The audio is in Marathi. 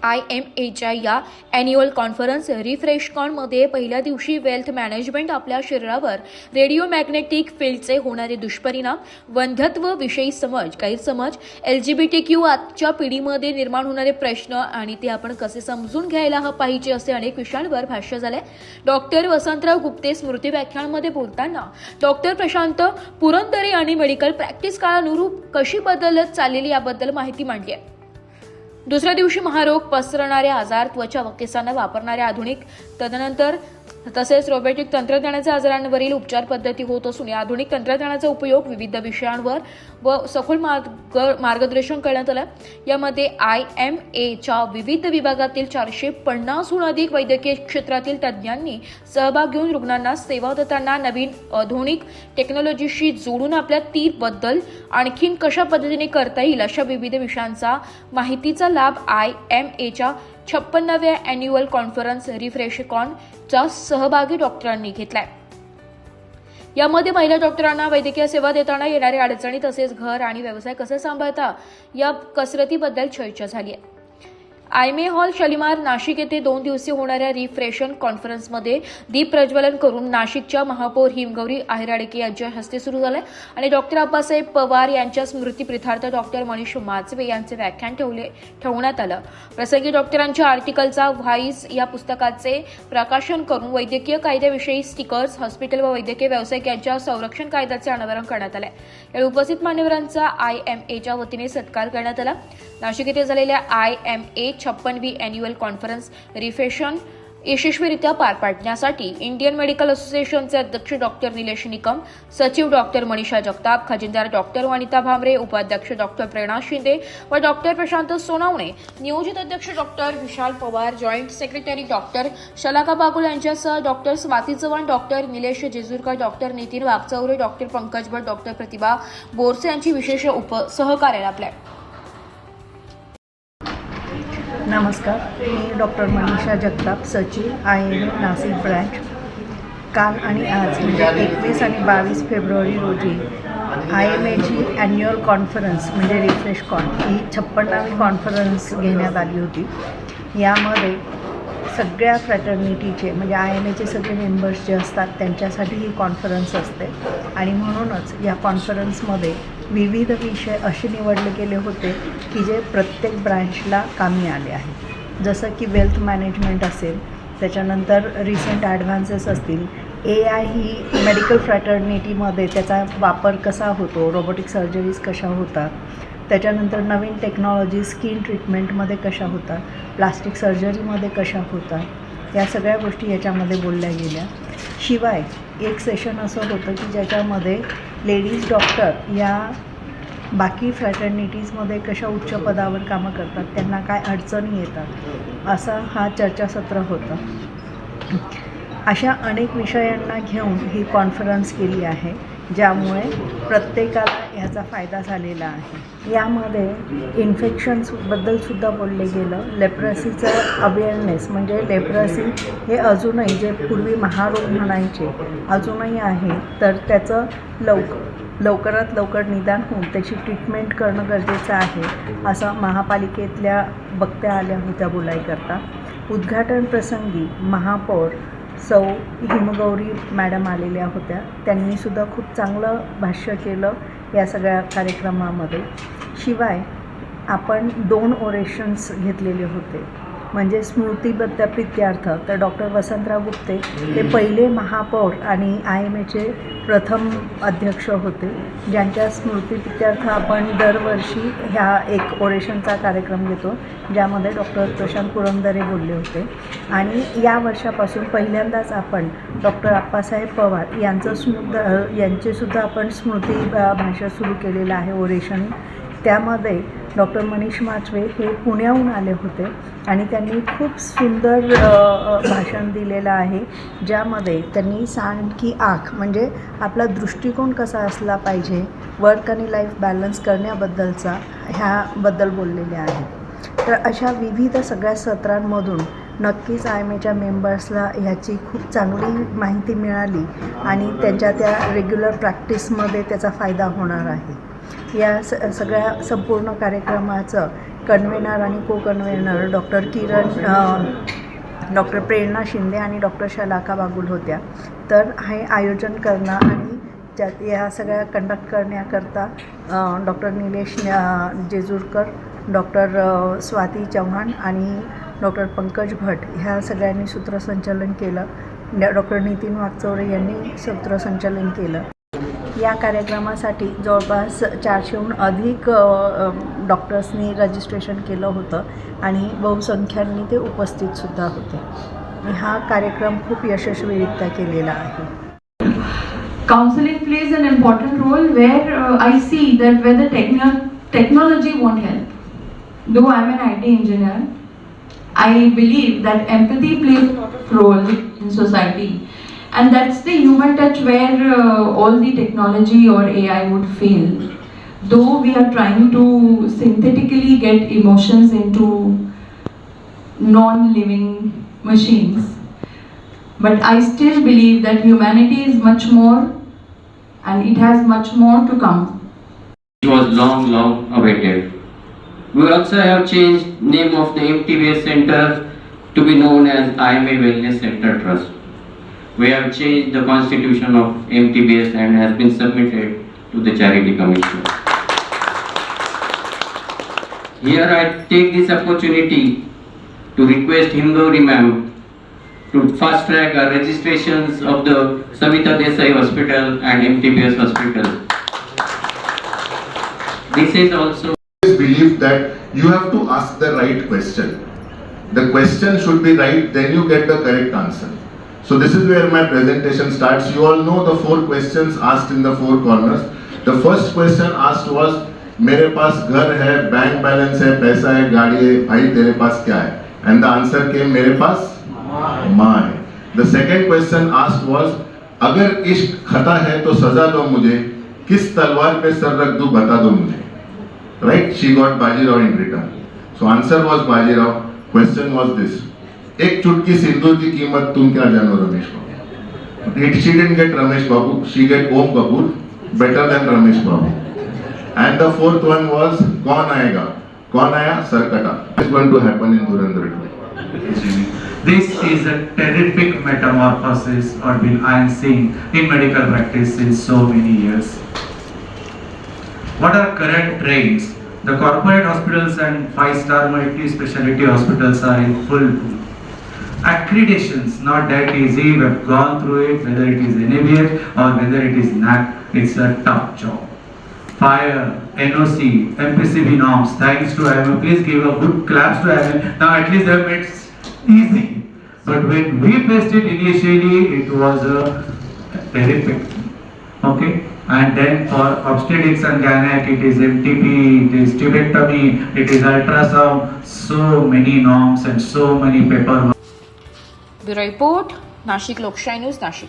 IMAच्या या ॲन्युअल कॉन्फरन्स रिफ्रेशकॉनमध्ये पहिल्या दिवशी वेल्थ मॅनेजमेंट आपल्या शरीरावर रेडिओ मॅग्नेटिक फील्डचे होणारे दुष्परिणाम, वंध्यत्व विषयी समज, गैरसमज, LGBTQ आजच्या पिढीमध्ये निर्माण होणारे प्रश्न आणि ते आपण कसे समजून घ्यायला पाहिजे असे अनेक विषयांवर भाष्य झाले। डॉक्टर वसंतराव गुप्ते स्मृती व्याख्यानमध्ये बोलताना डॉक्टर प्रशांत पुरंदरे आणि मेडिकल प्रॅक्टिस काळानुरूप कशी बदलत चाललेली याबद्दल माहिती मांडली आहे। दुसऱ्या दिवशी महारोग, पसरणारे आजार, त्वचा व केसांना वापरणाऱ्या आधुनिक तदनंतर तसेच रोबोटिक तंत्रज्ञानाच्या आजारांवरील उपचार पद्धती होत असून या आधुनिक तंत्रज्ञानाचा उपयोग विविध विषयांवर व सखोल मार्गदर्शन करण्यात आलं। यामध्ये IMAच्या विविध विभागातील 450हून अधिक वैद्यकीय क्षेत्रातील तज्ज्ञांनी सहभाग घेऊन रुग्णांना सेवा देताना नवीन आधुनिक टेक्नॉलॉजीशी जोडून आपल्या तीरबद्दल आणखीन कशा पद्धतीने करता येईल अशा विविध विषयांचा माहितीचा लाभ IMAच्या 56व्या ॲन्युअल कॉन्फरन्स रिफ्रेशकॉनच्या सहभागी डॉक्टरांनी घेतलाय। यामध्ये महिला डॉक्टरांना वैद्यकीय सेवा देताना येणाऱ्या अडचणी तसेच घर आणि व्यवसाय कसे सांभाळता या कसरतीबद्दल चर्चा झाली आहे। IMA हॉल शालिमार नाशिक येथे 2 दिवसीय होणाऱ्या रिफ्रेशन कॉन्फरन्समध्ये दीप प्रज्वलन करून नाशिकच्या महापौर हिमगौरी अहिराडे यांच्या हस्ते सुरू झाले आणि डॉक्टर आप्पासाहेब पवार यांच्या स्मृतीप्रित्यर्थ डॉक्टर मनीष माचवे यांचे व्याख्यान ठेवण्यात आलं। प्रसंगी डॉक्टरांच्या आर्टिकलचा व्हाईस या पुस्तकाचे प्रकाशन करून वैद्यकीय कायद्याविषयी स्टिकर्स, हॉस्पिटल व वैद्यकीय व्यावसायिक यांच्या संरक्षण कायद्याचे अनावरण करण्यात आले। या उपस्थित मान्यवरांचा IMAच्या वतीने सत्कार करण्यात आला। नाशिक येथे झालेल्या IMA 56वी ॲन्युअल कॉन्फरन्स रिफ्रेशन यशस्वीरित्या पार पाडण्यासाठी इंडियन मेडिकल असोसिएशनचे अध्यक्ष डॉक्टर निलेश निकम, सचिव डॉक्टर मनीषा जगताप, खजिनदार डॉक्टर वनिता भामरे, उपाध्यक्ष डॉक्टर प्रेरणा शिंदे व डॉक्टर प्रशांत सोनावणे, नियोजित अध्यक्ष doctor Vishal Pawar, joint secretary doctor Shalaka Bagul यांच्यासह doctor Swati Chavan, doctor Nilesh Jejurkar, doctor Nitin Waghchaure, doctor Pankaj Bhat, doctor Pratibha Borse यांची विशेष सहकार्य लाभले। नमस्कार, मी डॉक्टर मनीषा जगताप, सचिव IMA नाशिक ब्रँच। काल आणि आज म्हणजे 21 आणि 22 फेब्रुवारी रोजी IMAची ॲन्युअल कॉन्फरन्स म्हणजे रिफ्रेशकॉन ही 56वी कॉन्फरन्स घेण्यात आली होती। यामध्ये सगळ्या फ्रॅटर्निटीचे म्हणजे IMAचे सगळे मेंबर्स जे असतात त्यांच्यासाठी ही कॉन्फरन्स असते आणि म्हणूनच या कॉन्फरन्समध्ये विविध विषय असे निवडले गेले होते की जे प्रत्येक ब्रँचला कामी आले आहेत। जसं की वेल्थ मॅनेजमेंट असेल, त्याच्यानंतर रिसेंट ॲडव्हान्सेस असतील, AI ही मेडिकल फ्रॅटर्निटीमध्ये त्याचा वापर कसा होतो, रोबोटिक सर्जरीज कशा होतात, त्याच्यानंतर नवीन टेक्नॉलॉजी स्किन ट्रीटमेंटमध्ये कशा होतात, प्लास्टिक सर्जरीमध्ये कशा होतात, या सगळ्या गोष्टी याच्यामध्ये बोलल्या गेल्या। शिवाय एक सेशन असं होतं की ज्याच्यामध्ये लेडीज डॉक्टर या बाकी फ्रॅटर्निटीजमध्ये कशा उच्च पदावर कामं करतात, त्यांना काय अडचणी येतात, असा हा चर्चासत्र होता। अशा अनेक विषयांना घेऊन ही कॉन्फरन्स केली आहे, ज्यामुळे प्रत्येकाला ह्याचा फायदा झालेला आहे। यामध्ये इन्फेक्शन्सबद्दलसुद्धा बोलले गेलं। लेप्रसीचं अवेअरनेस म्हणजे लेप्रसी हे अजूनही जे पूर्वी महारोग म्हणायचे अजूनही आहे, तर त्याचं लवकरात लवकर निदान होऊन त्याची ट्रीटमेंट करणं गरजेचं आहे असं महापालिकेतल्या वक्त्या आल्या होत्या बोलायकरता। उद्घाटन प्रसंगी महापौर सौ हिमगौरी मॅडम आलेल्या होत्या, त्यांनीसुद्धा खूप चांगलं भाष्य केलं या सगळ्या कार्यक्रमामध्ये। शिवाय आपण 2 ओरेशन्स घेतलेले होते, म्हणजे स्मृतीबद्ध प्रित्यर्थ तर डॉक्टर वसंतराव गुप्ते हे पहिले महापौर आणि IMAचे प्रथम अध्यक्ष होते, ज्यांच्या स्मृतीप्रित्यर्थ आपण दरवर्षी ह्या एक ओरेशनचा कार्यक्रम घेतो, ज्यामध्ये डॉक्टर प्रशांत पुरंदरे बोलले होते। आणि या वर्षापासून पहिल्यांदाच आपण डॉक्टर आप्पासाहेब पवार यांचेसुद्धा आपण स्मृती भाषण सुरू केलेलं आहे ओरेशन। त्यामध्ये डॉक्टर मनीष माचवे हे पुण्याहून आले होते आणि त्यांनी खूप सुंदर भाषण दिलेलं आहे, ज्यामध्ये त्यांनी सांड की आँख म्हणजे आपला दृष्टिकोन कसा असला पाहिजे, वर्क आणि लाईफ बॅलन्स करण्याबद्दलचा ह्याबद्दल बोललेले आहे। तर अशा विविध सगळ्या सत्रांमधून नक्कीच IMAच्या मेंबर्सला ह्याची खूप चांगली माहिती मिळाली आणि त्यांच्या त्या रेग्युलर प्रॅक्टिसमध्ये त्याचा फायदा होणार आहे। या सगळ्या संपूर्ण कार्यक्रमाचं कन्व्हेनर आणि को कन्व्हेनर डॉक्टर किरण डॉक्टर प्रेरणा शिंदे आणि डॉक्टर शलाका बागुल होत्या. तर हे आयोजन करणं आणि त्यात या सगळ्या कंडक्ट करण्याकरता डॉक्टर निलेश जेजूरकर, डॉक्टर स्वाती चव्हाण आणि डॉक्टर पंकज भट ह्या सगळ्यांनी सूत्रसंचालन केलं. डॉक्टर नितीन वागचौरे यांनी सूत्रसंचालन केलं. या कार्यक्रमासाठी जवळपास 400हून अधिक डॉक्टर्सनी रजिस्ट्रेशन केलं होतं आणि बहुसंख्यांनी ते उपस्थितसुद्धा होते. हा कार्यक्रम खूप यशस्वीरित्या केलेला आहे. Counseling plays an important role where I see that where the technology won't help. Though I'm an IT engineer, I believe that empathy plays a lot of role in society, and that's the human touch where all the technology or AI would fail. Though we are trying to synthetically get emotions into non-living machines, but I still believe that humanity is much more and it has much more to come. It was long awaited. We also have changed name of the MTBS Center to be known as IMA Wellness Center Trust. We have changed the constitution of MTBS and has been submitted to the Charity Commission. Here I take this opportunity to request Hindori ma'am to fast track our registrations of the Savita Desai Hospital and MTBS Hospital. This is also believe that you have to ask the right question. The question should be right, then you get the correct answer. So this is where my presentation starts. You all know the 4 questions asked in the 4 corners. The first question asked was, मेरे पास घर है, बैंक बैलेंस है, पैसा है, गाड़ी है, भाई तेरे पास क्या है? And the answer came, मेरे पास माँ है. The second question asked was, अगर इश्क खता है तो सजा दो मुझे, किस तलवार पे सर रख दूं बता दो मुझे. Right? She got Bajirao in return. So answer was Bajirao. Question was this: एक चुटकी सिंदूर की कीमत तुम क्या जानो रमेश बाबू. She didn't get Ramesh Babu. She get Om Kapoor, better than Ramesh Babu. And the fourth one was कौन आएगा? कौन आया? Sarkata. It's going to happen in Dhurandhar 2. This is a terrific metamorphosis or been I am seeing in medical practice since so many years. What are current trends? The corporate hospitals and 5-star multi-speciality hospitals are in full boom. Accreditations, not that easy. We have gone through it, whether it is NABH or whether it is NAC, it's a tough job. Fire, NOC, MPCB norms, thanks to IMA. Please give a good claps to IMA. Now at least they have made it easy. But when we faced it initially, it was a terrific. Okay? And then for obstetrics and gynec, it is MTP, it is tubectomy, it is ultrasound, so many norms and so many paperwork. Bureau report, Nashik लोकशाही न्यूज, नाशिक.